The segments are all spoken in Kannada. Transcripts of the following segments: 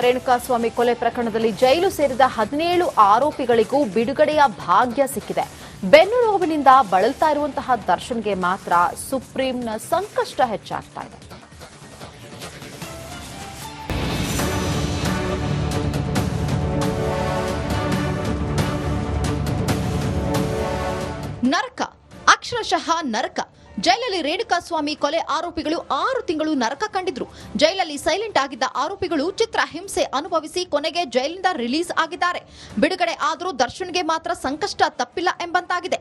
ರೇಣುಕಾಸ್ವಾಮಿ ಕೊಲೆ ಪ್ರಕರಣದಲ್ಲಿ ಜೈಲು ಸೇರಿದ 17 ಆರೋಪಿಗಳಿಗೂ ಬಿಡುಗಡೆಯ ಭಾಗ್ಯ ಸಿಕ್ಕಿದೆ. ಬೆನ್ನು ನೋವಿನಿಂದ ಬಳಲ್ತಾ ಇರುವಂತಹ ದರ್ಶನ್ಗೆ ಮಾತ್ರ ಸುಪ್ರೀಂನ ಸಂಕಷ್ಟ ಹೆಚ್ಚಾಗ್ತಾ ಇದೆ. ನರಕ, ಅಕ್ಷರಶಃ ನರಕ. ಜೈಲಲ್ಲಿ ರೇಣುಕಾಸ್ವಾಮಿ ಕೊಲೆ ಆರೋಪಿಗಳು 6 ತಿಂಗಳು ನರಕ ಕಂಡಿದ್ರು. ಜೈಲಲ್ಲಿ ಸೈಲೆಂಟ್ ಆಗಿದ್ದ ಆರೋಪಿಗಳು ಚಿತ್ರ ಹಿಂಸೆ ಅನುಭವಿಸಿ ಕೊನೆಗೆ ಜೈಲಿಂದ ರಿಲೀಸ್ ಆಗಿದ್ದಾರೆ. ಬಿಡುಗಡೆ ಆದರೂ ದರ್ಶನ್ಗೆ ಮಾತ್ರ ಸಂಕಷ್ಟ ತಪ್ಪಿಲ್ಲ ಎಂಬಂತಾಗಿದೆ.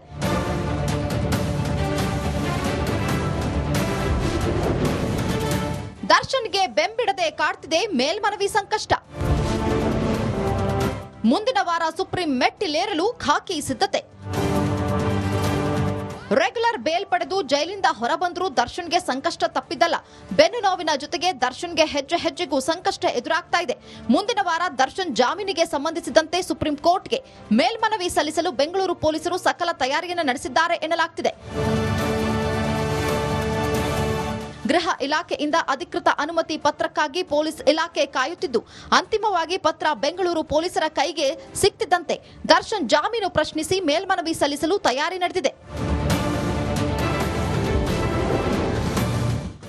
ದರ್ಶನ್ಗೆ ಬೆಂಬಿಡದೆ ಕಾಡ್ತಿದೆ ಮೇಲ್ಮನವಿ ಸಂಕಷ್ಟ. ಮುಂದಿನ ವಾರ ಸುಪ್ರೀಂ ಮೆಟ್ಟಿಲೇರಲು ಖಾಕಿ ಸಿದ್ಧತೆ. ರೆಗ್ಯುಲರ್ ಬೇಲ್ ಪಡೆದು ಜೈಲಿಂದ ಹೊರಬಂದರೂ ದರ್ಶನ್ಗೆ ಸಂಕಷ್ಟ ತಪ್ಪಿದ್ದಲ್ಲ. ಬೆನ್ನು ನೋವಿನ ಜೊತೆಗೆ ದರ್ಶನ್ಗೆ ಹೆಜ್ಜೆ ಹೆಜ್ಜೆಗೂ ಸಂಕಷ್ಟ ಎದುರಾಗ್ತಾ ಇದೆ. ಮುಂದಿನ ವಾರ ದರ್ಶನ್ ಜಾಮೀನಿಗೆ ಸಂಬಂಧಿಸಿದಂತೆ ಸುಪ್ರೀಂ ಕೋರ್ಟ್ಗೆ ಮೇಲ್ಮನವಿ ಸಲ್ಲಿಸಲು ಬೆಂಗಳೂರು ಪೊಲೀಸರು ಸಕಲ ತಯಾರಿಯನ್ನು ನಡೆಸಿದ್ದಾರೆ ಎನ್ನಲಾಗ್ತಿದೆ. ಗೃಹ ಇಲಾಖೆಯಿಂದ ಅಧಿಕೃತ ಅನುಮತಿ ಪತ್ರಕ್ಕಾಗಿ ಪೊಲೀಸ್ ಇಲಾಖೆ ಕಾಯುತ್ತಿದ್ದು, ಅಂತಿಮವಾಗಿ ಪತ್ರ ಬೆಂಗಳೂರು ಪೊಲೀಸರ ಕೈಗೆ ಸಿಕ್ತಿದ್ದಂತೆ ದರ್ಶನ್ ಜಾಮೀನು ಪ್ರಶ್ನಿಸಿ ಮೇಲ್ಮನವಿ ಸಲ್ಲಿಸಲು ತಯಾರಿ ನಡೆದಿದೆ.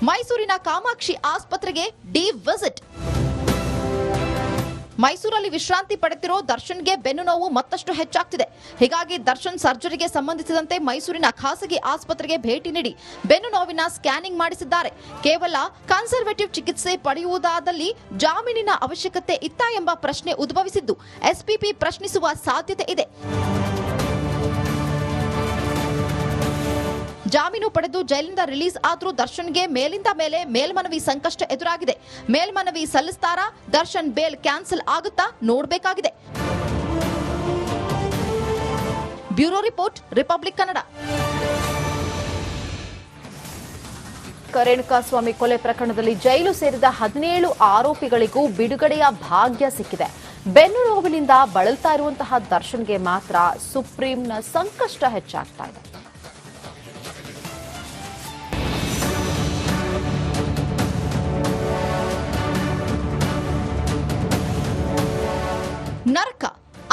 ಮೈಸೂರಿನ ಕಾಮಾಕ್ಷಿ ಆಸ್ಪತ್ರೆಗೆ ಡಿ ವಿಸಿಟ್. ಮೈಸೂರಲ್ಲಿ ವಿಶ್ರಾಂತಿ ಪಡೆದಿರೋ ದರ್ಶನ್ಗೆ ಬೆನ್ನು ನೋವು ಮತ್ತಷ್ಟು ಹೆಚ್ಚಾಗ್ತಿದೆ. ಹೀಗಾಗಿ ದರ್ಶನ್ ಸರ್ಜರಿಗೆ ಸಂಬಂಧಿಸಿದಂತೆ ಮೈಸೂರಿನ ಖಾಸಗಿ ಆಸ್ಪತ್ರೆಗೆ ಭೇಟಿ ನೀಡಿ ಬೆನ್ನು ನೋವಿನ ಸ್ಕ್ಯಾನಿಂಗ್ ಮಾಡಿಸಿದ್ದಾರೆ. ಕೇವಲ ಕನ್ಸರ್ವೇಟಿವ್ ಚಿಕಿತ್ಸೆ ಪಡೆಯುವುದಾದಲ್ಲಿ ಜಾಮೀನಿನ ಅವಶ್ಯಕತೆ ಇತ್ತಾ ಎಂಬ ಪ್ರಶ್ನೆ ಉದ್ಭವಿಸಿದ್ದು, ಎಸ್ಪಿಪಿ ಪ್ರಶ್ನಿಸುವ ಸಾಧ್ಯತೆ ಇದೆ. ಜಾಮೀನು ಪಡೆದು ಜೈಲಿಂದ ರಿಲೀಸ್ ಆದರೂ ದರ್ಶನ್ಗೆ ಮೇಲಿಂದ ಮೇಲೆ ಮೇಲ್ಮನವಿ ಸಂಕಷ್ಟ ಎದುರಾಗಿದೆ. ಮೇಲ್ಮನವಿ ಸಲ್ಲಿಸ್ತಾರಾ? ದರ್ಶನ್ ಬೇಲ್ ಕ್ಯಾನ್ಸಲ್ ಆಗುತ್ತಾ? ನೋಡಬೇಕಾಗಿದೆ. Bureau report, republic Kannada. Renukaswamy ಕೊಲೆ ಪ್ರಕರಣದಲ್ಲಿ ಜೈಲು ಸೇರಿದ 17 ಆರೋಪಿಗಳಿಗೂ ಬಿಡುಗಡೆಯ ಭಾಗ್ಯ ಸಿಕ್ಕಿದೆ. ಬೆನ್ನು ನೋವಿನಿಂದ ಬಳಲ್ತಾ ಇರುವಂತಹ ದರ್ಶನ್ಗೆ ಮಾತ್ರ ಸುಪ್ರೀಂನ ಸಂಕಷ್ಟ ಹೆಚ್ಚಾಗ್ತಾ ಇದೆ. ನರಕ,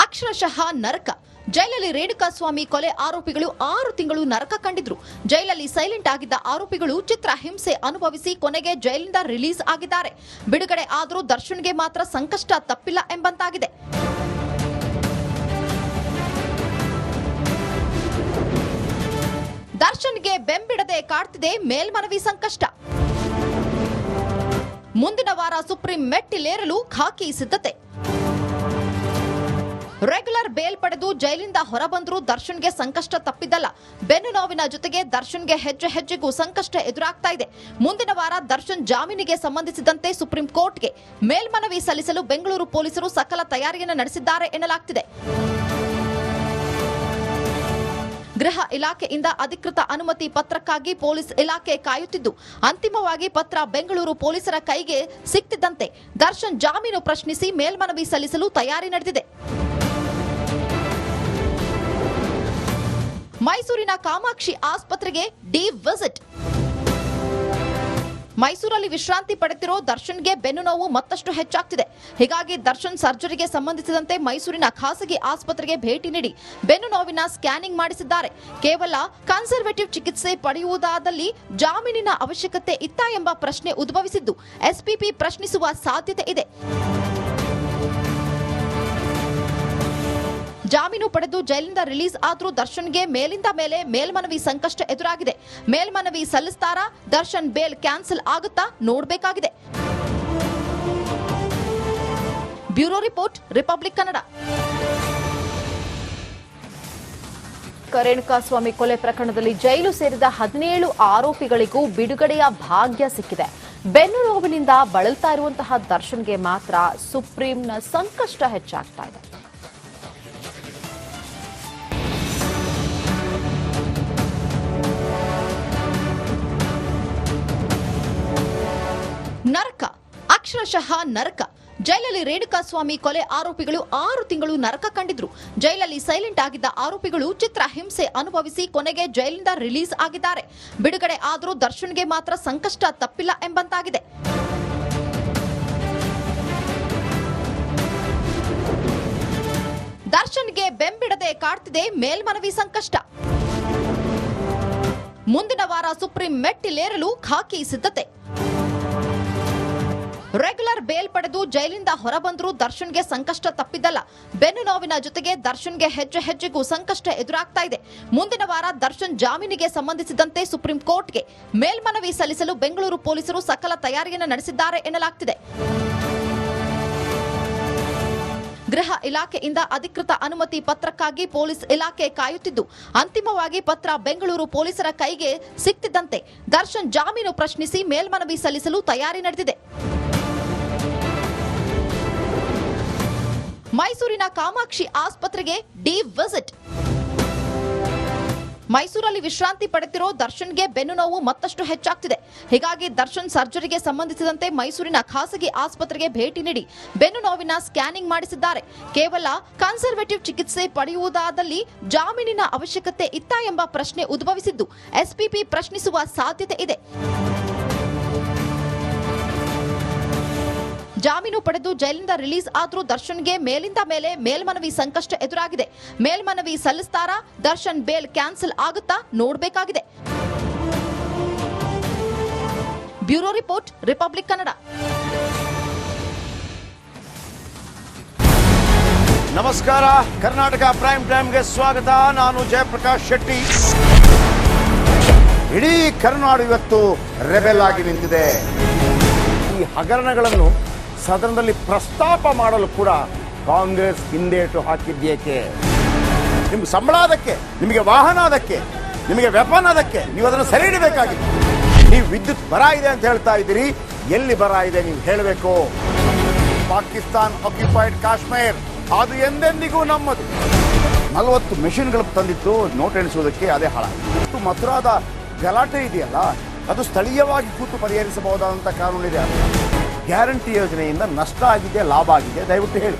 ಅಕ್ಷರಶಃ ನರಕ. ಜೈಲಲ್ಲಿ ರೇಣುಕಾಸ್ವಾಮಿ ಕೊಲೆ ಆರೋಪಿಗಳು 6 ತಿಂಗಳು ನರಕ ಕಂಡಿದ್ರು. ಜೈಲಲ್ಲಿ ಸೈಲೆಂಟ್ ಆಗಿದ್ದ ಆರೋಪಿಗಳು ಚಿತ್ರ ಹಿಂಸೆ ಅನುಭವಿಸಿ ಕೊನೆಗೆ ಜೈಲಿಂದ ರಿಲೀಸ್ ಆಗಿದ್ದಾರೆ. ಬಿಡುಗಡೆ ಆದರೂ ದರ್ಶನ್ಗೆ ಮಾತ್ರ ಸಂಕಷ್ಟ ತಪ್ಪಿಲ್ಲ ಎಂಬಂತಾಗಿದೆ. ದರ್ಶನ್ಗೆ ಬೆಂಬಿಡದೆ ಕಾಡ್ತಿದೆ ಮೇಲ್ಮನವಿ ಸಂಕಷ್ಟ. ಮುಂದಿನ ವಾರ ಸುಪ್ರೀಂ ಮೆಟ್ಟಿಲೇರಲು ಖಾಕಿ ಸಿದ್ಧತೆ. ರೆಗ್ಯುಲರ್ ಬೇಲ್ ಪಡೆದು ಜೈಲಿಂದ ಹೊರಬಂದರೂ ದರ್ಶನ್ಗೆ ಸಂಕಷ್ಟ ತಪ್ಪಿದ್ದಲ್ಲ. ಬೆನ್ನು ನೋವಿನ ಜೊತೆಗೆ ದರ್ಶನ್ಗೆ ಹೆಜ್ಜೆ ಹೆಜ್ಜೆಗೂ ಸಂಕಷ್ಟ ಎದುರಾಗ್ತಾ ಇದೆ. ಮುಂದಿನ ವಾರ ದರ್ಶನ್ ಜಾಮೀನಿಗೆ ಸಂಬಂಧಿಸಿದಂತೆ ಸುಪ್ರೀಂ ಕೋರ್ಟ್ಗೆ ಮೇಲ್ಮನವಿ ಸಲ್ಲಿಸಲು ಬೆಂಗಳೂರು ಪೊಲೀಸರು ಸಕಲ ತಯಾರಿಯನ್ನು ನಡೆಸಿದ್ದಾರೆ ಎನ್ನಲಾಗ್ತಿದೆ. ಗೃಹ ಇಲಾಖೆಯಿಂದ ಅಧಿಕೃತ ಅನುಮತಿ ಪತ್ರಕ್ಕಾಗಿ ಪೊಲೀಸ್ ಇಲಾಖೆ ಕಾಯುತ್ತಿದ್ದು, ಅಂತಿಮವಾಗಿ ಪತ್ರ ಬೆಂಗಳೂರು ಪೊಲೀಸರ ಕೈಗೆ ಸಿಕ್ತಿದ್ದಂತೆ ದರ್ಶನ್ ಜಾಮೀನು ಪ್ರಶ್ನಿಸಿ ಮೇಲ್ಮನವಿ ಸಲ್ಲಿಸಲು ತಯಾರಿ ನಡೆದಿದೆ. ಮೈಸೂರಿನ ಕಾಮಾಕ್ಷಿ ಆಸ್ಪತ್ರೆಗೆ ಡಿ ವಿಸಿಟ್. ಮೈಸೂರಲ್ಲಿ ವಿಶ್ರಾಂತಿ ಪಡೆದಿರೋ ದರ್ಶನ್ಗೆ ಬೆನ್ನು ನೋವು ಮತ್ತಷ್ಟು ಹೆಚ್ಚಾಗ್ತಿದೆ. ಹೀಗಾಗಿ ದರ್ಶನ್ ಸರ್ಜರಿಗೆ ಸಂಬಂಧಿಸಿದಂತೆ ಮೈಸೂರಿನ ಖಾಸಗಿ ಆಸ್ಪತ್ರೆಗೆ ಭೇಟಿ ನೀಡಿ ಬೆನ್ನು ನೋವಿನ ಸ್ಕ್ಯಾನಿಂಗ್ ಮಾಡಿಸಿದ್ದಾರೆ. ಕೇವಲ ಕನ್ಸರ್ವೇಟಿವ್ ಚಿಕಿತ್ಸೆ ಪಡೆಯುವುದಾದಲ್ಲಿ ಜಾಮೀನಿನ ಅವಶ್ಯಕತೆ ಇತ್ತಾ ಎಂಬ ಪ್ರಶ್ನೆ ಉದ್ಭವಿಸಿದ್ದು, ಎಸ್ಪಿಪಿ ಪ್ರಶ್ನಿಸುವ ಸಾಧ್ಯತೆ ಇದೆ. ಜಾಮೀನು ಪಡೆದು ಜೈಲಿಂದ ರಿಲೀಸ್ ಆದರೂ ದರ್ಶನ್ಗೆ ಮೇಲಿಂದ ಮೇಲೆ ಮೇಲ್ಮನವಿ ಸಂಕಷ್ಟ ಎದುರಾಗಿದೆ. ಮೇಲ್ಮನವಿ ಸಲ್ಲಿಸ್ತಾರಾ? ದರ್ಶನ್ ಬೇಲ್ ಕ್ಯಾನ್ಸಲ್ ಆಗುತ್ತಾ? ನೋಡಬೇಕಾಗಿದೆ. Bureau report, republic Kannada. Renukaswamy ಕೊಲೆ ಪ್ರಕರಣದಲ್ಲಿ ಜೈಲು ಸೇರಿದ 17 ಆರೋಪಿಗಳಿಗೂ ಬಿಡುಗಡೆಯ ಭಾಗ್ಯ ಸಿಕ್ಕಿದೆ. ಬೆನ್ನು ನೋವಿನಿಂದ ಬಳಲ್ತಾ ಇರುವಂತಹ ದರ್ಶನ್ಗೆ ಮಾತ್ರ ಸುಪ್ರೀಂನ ಸಂಕಷ್ಟ ಹೆಚ್ಚಾಗ್ತಾ ಇದೆ. ನರಕ, ಅಕ್ಷರಶಃ ನರಕ. ಜೈಲಲ್ಲಿ ರೇಣುಕಾಸ್ವಾಮಿ ಕೊಲೆ ಆರೋಪಿಗಳು 6 ತಿಂಗಳು ನರಕ ಕಂಡಿದ್ರು. ಜೈಲಲ್ಲಿ ಸೈಲೆಂಟ್ ಆಗಿದ್ದ ಆರೋಪಿಗಳು ಚಿತ್ರ ಹಿಂಸೆ ಅನುಭವಿಸಿ ಕೊನೆಗೆ ಜೈಲಿಂದ ರಿಲೀಸ್ ಆಗಿದ್ದಾರೆ. ಬಿಡುಗಡೆ ಆದರೂ ದರ್ಶನ್ಗೆ ಮಾತ್ರ ಸಂಕಷ್ಟ ತಪ್ಪಿಲ್ಲ ಎಂಬಂತಾಗಿದೆ. ಬಿಡದೆ ಕಾಡ್ತಿದೆ ಮೇಲ್ಮನವಿ ಸಂಕಷ್ಟ. ಮುಂದಿನ ವಾರ ಸುಪ್ರೀಂ ಮೆಟ್ಟಿಲೇರಲು ಖಾಕಿ ಸಿದ್ಧತೆ. ರೆಗ್ಯುಲರ್ ಬೇಲ್ ಪಡೆದು ಜೈಲಿಂದ ಹೊರಬಂದರೂ ದರ್ಶನ್ಗೆ ಸಂಕಷ್ಟ ತಪ್ಪಿದ್ದಲ್ಲ. ಬೆನ್ನು ನೋವಿನ ಜೊತೆಗೆ ದರ್ಶನ್ಗೆ ಹೆಜ್ಜೆ ಹೆಜ್ಜೆಗೂ ಸಂಕಷ್ಟ ಎದುರಾಗ್ತಾ ಇದೆ. ಮುಂದಿನ ವಾರ ದರ್ಶನ್ ಜಾಮೀನಿಗೆ ಸಂಬಂಧಿಸಿದಂತೆ ಸುಪ್ರೀಂ ಕೋರ್ಟ್ಗೆ ಮೇಲ್ಮನವಿ ಸಲ್ಲಿಸಲು ಬೆಂಗಳೂರು ಪೊಲೀಸರು ಸಕಲ ತಯಾರಿಯನ್ನು ನಡೆಸಿದ್ದಾರೆ ಎನ್ನಲಾಗ್ತಿದೆ. ಗೃಹ ಇಲಾಖೆಯಿಂದ ಅಧಿಕೃತ ಅನುಮತಿ ಪತ್ರಕ್ಕಾಗಿ ಪೊಲೀಸ್ ಇಲಾಖೆ ಕಾಯುತ್ತಿದ್ದು, ಅಂತಿಮವಾಗಿ ಪತ್ರ ಬೆಂಗಳೂರು ಪೊಲೀಸರ ಕೈಗೆ ಸಿಕ್ತಿದ್ದಂತೆ ದರ್ಶನ್ ಜಾಮೀನು ಪ್ರಶ್ನಿಸಿ ಮೇಲ್ಮನವಿ ಸಲ್ಲಿಸಲು ತಯಾರಿ ನಡೆದಿದೆ. ಮೈಸೂರಿನ ಕಾಮಾಕ್ಷಿ ಆಸ್ಪತ್ರೆಗೆ ಡಿ ವಿಸಿಟ್. ಮೈಸೂರಲ್ಲಿ ವಿಶ್ರಾಂತಿ ಪಡೆದಿರೋ ದರ್ಶನ್ಗೆ ಬೆನ್ನು ನೋವು ಮತ್ತಷ್ಟು ಹೆಚ್ಚಾಗ್ತಿದೆ. ಹೀಗಾಗಿ ದರ್ಶನ್ ಸರ್ಜರಿಗೆ ಸಂಬಂಧಿಸಿದಂತೆ ಮೈಸೂರಿನ ಖಾಸಗಿ ಆಸ್ಪತ್ರೆಗೆ ಭೇಟಿ ನೀಡಿ ಬೆನ್ನು ನೋವಿನ ಸ್ಕ್ಯಾನಿಂಗ್ ಮಾಡಿಸಿದ್ದಾರೆ. ಕೇವಲ ಕನ್ಸರ್ವೇಟಿವ್ ಚಿಕಿತ್ಸೆ ಪಡೆಯುವುದಾದಲ್ಲಿ ಜಾಮೀನಿನ ಅವಶ್ಯಕತೆ ಇತ್ತಾ ಎಂಬ ಪ್ರಶ್ನೆ ಉದ್ಭವಿಸಿದ್ದು, ಎಸ್ಪಿಪಿ ಪ್ರಶ್ನಿಸುವ ಸಾಧ್ಯತೆ ಇದೆ. ಜಾಮೀನು ಪಡೆದು ಜೈಲಿಂದ ರಿಲೀಸ್ ಆದರೂ ದರ್ಶನ್ಗೆ ಮೇಲಿಂದ ಮೇಲೆ ಮೇಲ್ಮನವಿ ಸಂಕಷ್ಟ ಎದುರಾಗಿದೆ. ಮೇಲ್ಮನವಿ ಸಲ್ಲಿಸ್ತಾರಾ? ದರ್ಶನ್ ಬೇಲ್ ಕ್ಯಾನ್ಸಲ್ ಆಗುತ್ತಾ? ನೋಡಬೇಕಾಗಿದೆ. Bureau report, republic Kannada. ನಮಸ್ಕಾರ, ಕರ್ನಾಟಕ ಪ್ರೈಮ್ ಟೈಮ್ಗೆ ಸ್ವಾಗತ. ನಾನು ಜಯಪ್ರಕಾಶ್ ಶೆಟ್ಟಿ. ಇಡೀ ಕರ್ನಾಡು ಇವತ್ತು ರೆಬೆಲ್ ಆಗಿ ನಿಂತಿದೆ. ಈ ಹಗರಣಗಳನ್ನು ಸದನದಲ್ಲಿ ಪ್ರಸ್ತಾಪ ಮಾಡಲು ಕೂಡ ಕಾಂಗ್ರೆಸ್ ಹಿಂದೇಟು ಹಾಕಿದ್ದೇಕೆ? ನಿಮ್ಗೆ ಸಂಬಳ ಅದಕ್ಕೆ, ನಿಮಗೆ ವಾಹನ ಅದಕ್ಕೆ, ನಿಮಗೆ ವೆಪನ್ ಅದಕ್ಕೆ, ನೀವು ಅದನ್ನು ಸರಿ ಇಡಬೇಕಾಗಿತ್ತು. ನೀವು ವಿದ್ಯುತ್ ಬರ ಇದೆ ಅಂತ ಹೇಳ್ತಾ ಇದ್ದೀರಿ, ಎಲ್ಲಿ ಬರ ಇದೆ ನೀವು ಹೇಳಬೇಕು. ಪಾಕಿಸ್ತಾನ್ ಆಕ್ಯುಪೈಡ್ ಕಾಶ್ಮೀರ್ ಅದು ಎಂದೆಂದಿಗೂ ನಮ್ಮದು. 40 ಮೆಷಿನ್ಗಳು ತಂದಿತ್ತು ನೋಟ್ ಎಣಿಸುವುದಕ್ಕೆ, ಅದೇ ಹಾಳಾಗಿದೆ. ಮಥುರಾದ ಗಲಾಟೆ ಇದೆಯಲ್ಲ, ಅದು ಸ್ಥಳೀಯವಾಗಿ ಕೂತು ಪರಿಹರಿಸಬಹುದಾದಂಥ ಕಾನೂನಿದೆ. ಗ್ಯಾರಂಟಿ ಯೋಜನೆಯಿಂದ ನಷ್ಟ ಆಗಿದೆ, ಲಾಭ ಆಗಿದೆ, ದಯವಿಟ್ಟು ಹೇಳಿ.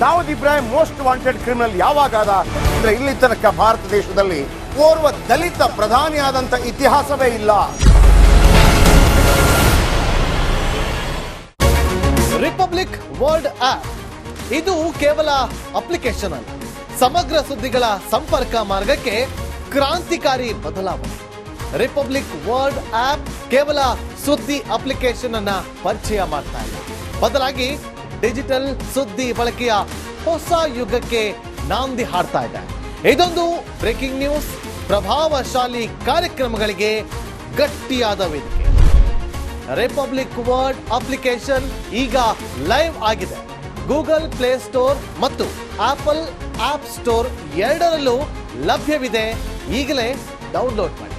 Dawood Ibrahim most wanted criminal ಯಾವಾಗಾದ ಅಂದ್ರೆ ಇಲ್ಲಿ ತನಕ ಭಾರತ ದೇಶದಲ್ಲಿ ಓರ್ವ ದಲಿತ ಪ್ರಧಾನಿಯಾದಂಥ ಇತಿಹಾಸವೇ ಇಲ್ಲ. ರಿಪಬ್ಲಿಕ್ ವರ್ಲ್ಡ್ ಆಪ್ ಇದು ಕೇವಲ ಅಪ್ಲಿಕೇಶನ್ ಅಲ್ಲ, ಸಮಗ್ರ ಸುದ್ದಿಗಳ ಸಂಪರ್ಕ ಮಾರ್ಗಕ್ಕೆ ಕ್ರಾಂತಿಕಾರಿ ಬದಲಾವಣೆ. ರಿಪಬ್ಲಿಕ್ ವರ್ಲ್ಡ್ ಆಪ್ ಕೇವಲ ಸುದ್ದಿ ಅಪ್ಲಿಕೇಶನ್ ಅನ್ನ ಪರಿಚಯ ಮಾಡ್ತಾ ಇಲ್ಲ, ಬದಲಾಗಿ ಡಿಜಿಟಲ್ ಸುದ್ದಿ ಬಳಕೆಯ ಹೊಸ ಯುಗಕ್ಕೆ ನಾಂದಿ ಹಾಡ್ತಾ ಇದೆ. ಇದೊಂದು ಬ್ರೇಕಿಂಗ್ ನ್ಯೂಸ್, ಪ್ರಭಾವಶಾಲಿ ಕಾರ್ಯಕ್ರಮಗಳಿಗೆ ಗಟ್ಟಿಯಾದ ವೇದಿಕೆ. ರಿಪಬ್ಲಿಕ್ ವರ್ಲ್ಡ್ ಅಪ್ಲಿಕೇಶನ್ ಈಗ ಲೈವ್ ಆಗಿದೆ. ಗೂಗಲ್ ಪ್ಲೇ ಸ್ಟೋರ್ ಮತ್ತು ಆಪಲ್ ಆಪ್ ಸ್ಟೋರ್ ಎರಡರಲ್ಲೂ ಲಭ್ಯವಿದೆ. ಈಗಲೇ ಡೌನ್ಲೋಡ್ ಮಾಡಿ.